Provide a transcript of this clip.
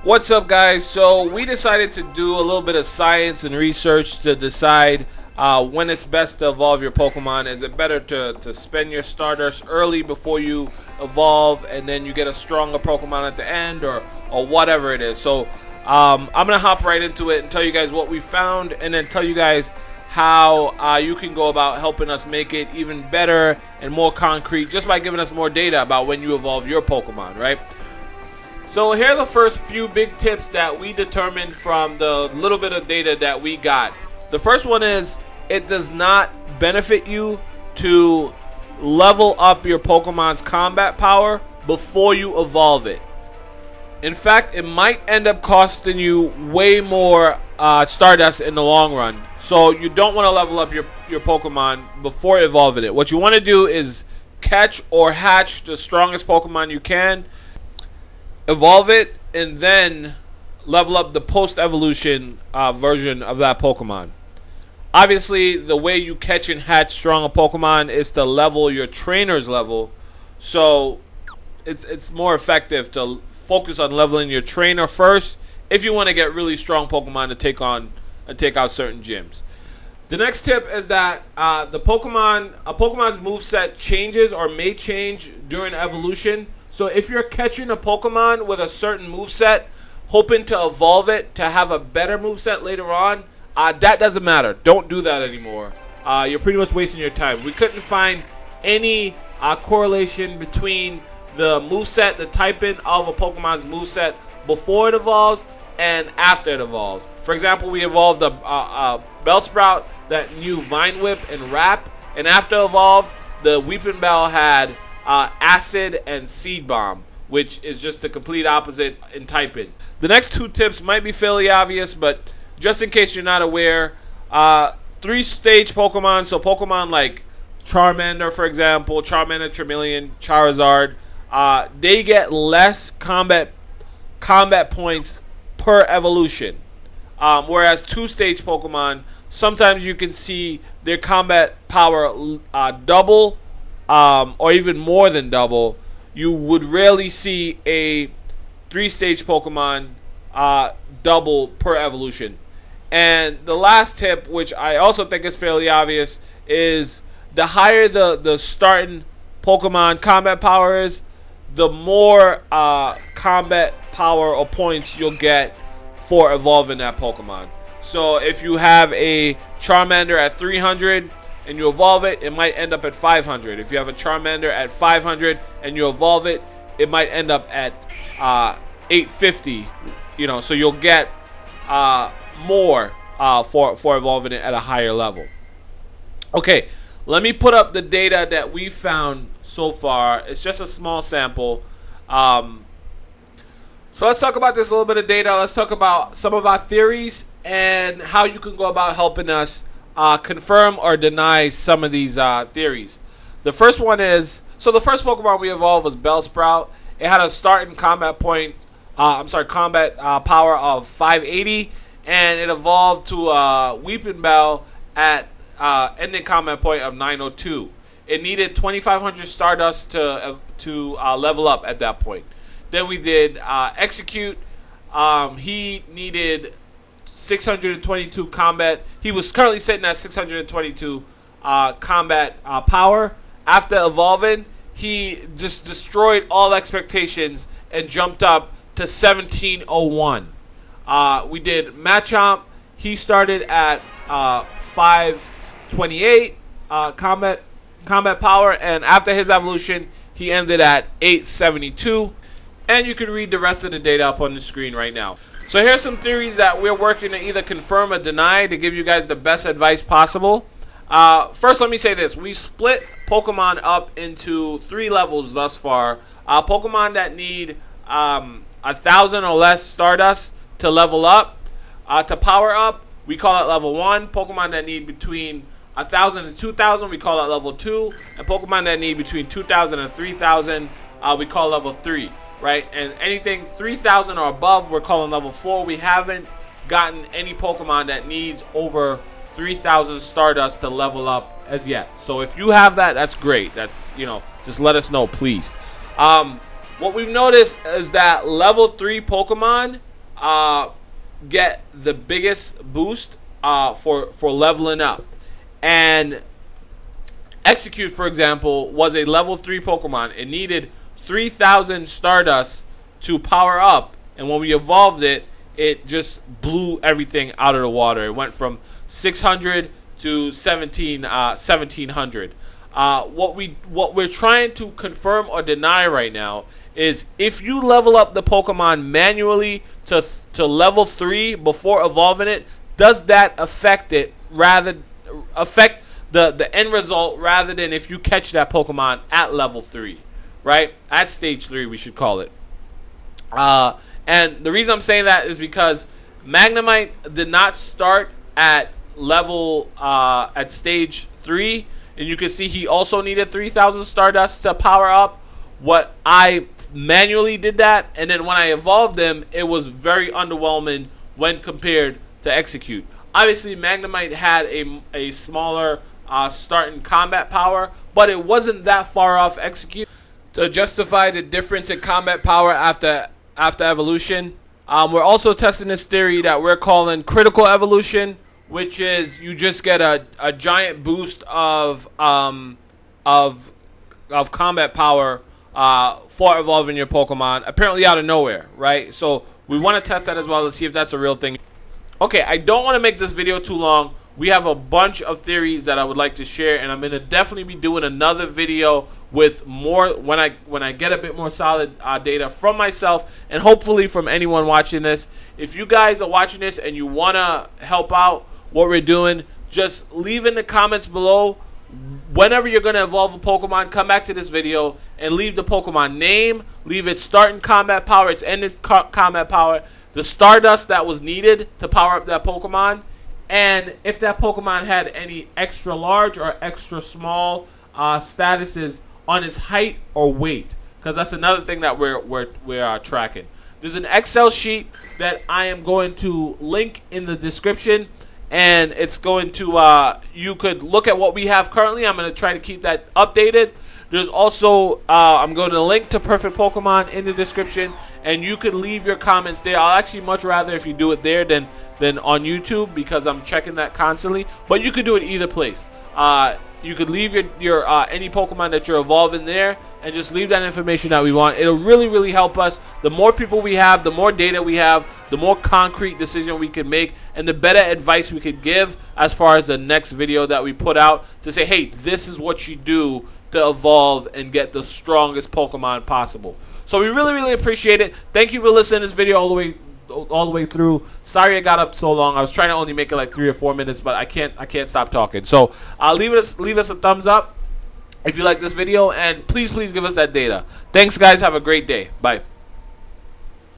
What's up, guys? So we decided to do a little bit of science and research to decide when it's best to evolve your Pokemon. Is it better to spend your Stardust early before you evolve and then you get a stronger Pokemon at the end, or whatever it is? So I'm going to hop right into it and tell you guys what we found, and then tell you guys how you can go about helping us make it even better and more concrete just by giving us more data about when you evolve your Pokemon, right? So here are the first few big tips that we determined from the little bit of data that we got. The first one is it does not benefit you to level up your Pokemon's combat power before you evolve it. In fact, it might end up costing you way more Stardust in the long run. So you don't want to level up your Pokemon before evolving it. What you want to do is catch or hatch the strongest Pokemon you can, evolve it, and then level up the post-evolution version of that Pokemon. Obviously, the way you catch and hatch stronger Pokemon is to level your trainer's level. So it's more effective to focus on leveling your trainer first if you want to get really strong Pokemon to take out certain gyms. The next tip is that a Pokemon's moveset changes or may change during evolution. So if you're catching a Pokemon with a certain moveset, hoping to evolve it to have a better moveset later on, that doesn't matter. Don't do that anymore. You're pretty much wasting your time. We couldn't find any correlation between the moveset, the typing of a Pokemon's moveset before it evolves and after it evolves. For example, we evolved a Bellsprout that knew Vine Whip and Wrap, and after evolve, the Weeping Bell had Acid and Seed Bomb, which is just the complete opposite in typing. The next two tips might be fairly obvious, but just in case you're not aware, 3-stage Pokemon, so Pokemon like Charmander, for example, Charmander, Charmeleon, Charizard, they get less combat points per evolution. Whereas 2-stage Pokemon, sometimes you can see their combat power double, or even more than double. You would rarely see a 3-stage Pokemon double per evolution. And the last tip, which I also think is fairly obvious, is the higher the starting Pokemon combat power is, the more combat power or points you'll get for evolving that Pokemon. So if you have a Charmander at 300 and you evolve it, it might end up at 500. If you have a Charmander at 500 and you evolve it, it might end up at 850. So you'll get more for evolving it at a higher level. Okay, let me put up the data that we found so far. It's just a small sample. So let's talk about this little bit of data. Let's talk about some of our theories and how you can go about helping us confirm or deny some of these theories. The first one is, so the first Pokemon we evolved was Bellsprout. It had a starting combat power of 580, and it evolved to Weeping Bell at ending combat point of 902. It needed 2,500 Stardust to level up at that point. Then we did Execute. He needed 622 combat. He was currently sitting at 622 combat power. After evolving, he just destroyed all expectations and jumped up to 1701. We did Machamp. He started at 528 combat power, and after his evolution, he ended at 872. And you can read the rest of the data up on the screen right now. So here's some theories that we're working to either confirm or deny to give you guys the best advice possible. First, let me say this. We split Pokemon up into 3 levels thus far. Pokemon that need 1,000 or less Stardust to level up. To power up, we call it level 1. Pokemon that need between 1,000 and 2,000, we call that level 2. And Pokemon that need between 2,000 and 3,000, we call level 3. Right? And anything 3,000 or above, we're calling level 4. We haven't gotten any Pokemon that needs over 3,000 Stardust to level up as yet. So if you have that, that's great. That's, just let us know, please. What we've noticed is that level 3 Pokemon get the biggest boost for leveling up. And Execute, for example, was a level 3 Pokemon. It needed 3,000 Stardust to power up, and when we evolved it, it just blew everything out of the water. It went from 600 to 1,700. What we're trying to confirm or deny right now is if you level up the Pokemon manually to level 3 before evolving it, does that affect the end result rather than if you catch that Pokemon at level 3, right? At stage 3, we should call it. And the reason I'm saying that is because Magnemite did not start at level at stage 3, and you can see he also needed 3,000 Stardust to power up. What I manually did that, and then when I evolved him, it was very underwhelming when compared to Execute. Obviously, Magnemite had a smaller starting combat power, but it wasn't that far off Execute to justify the difference in combat power after evolution. We're also testing this theory that we're calling critical evolution, which is you just get a giant boost of combat power for evolving your Pokemon, apparently out of nowhere, right? So we want to test that as well to see if that's a real thing. Okay, I don't want to make this video too long. We have a bunch of theories that I would like to share, and I'm going to definitely be doing another video with more when I get a bit more solid data from myself and hopefully from anyone watching this. If you guys are watching this and you want to help out what we're doing, just leave in the comments below. Whenever you're going to evolve a Pokemon, come back to this video and leave the Pokemon name, leave its starting combat power, its ending combat power, the Stardust that was needed to power up that Pokemon, and if that Pokemon had any extra large or extra small statuses on its height or weight, because that's another thing that we're tracking. There's an Excel sheet that I am going to link in the description, and it's going to you could look at what we have currently. I'm going to try to keep that updated. There's also I'm going to link to Perfect Pokemon in the description, and you could leave your comments there. I'll actually much rather if you do it there than on YouTube, because I'm checking that constantly. But you could do it either place. You could leave your any Pokemon that you're evolving there, and just leave that information that we want. It'll really help us. The more people we have, the more data we have, the more concrete decision we can make, and the better advice we could give as far as the next video that we put out to say, hey, this is what you do to evolve and get the strongest Pokemon possible. So we really appreciate it. Thank you for listening to this video all the way through. Sorry I got up so long. I was trying to only make it like 3 or 4 minutes, but I can't stop talking. So leave us a thumbs up if you like this video, and please give us that data. Thanks, guys. Have a great day. Bye.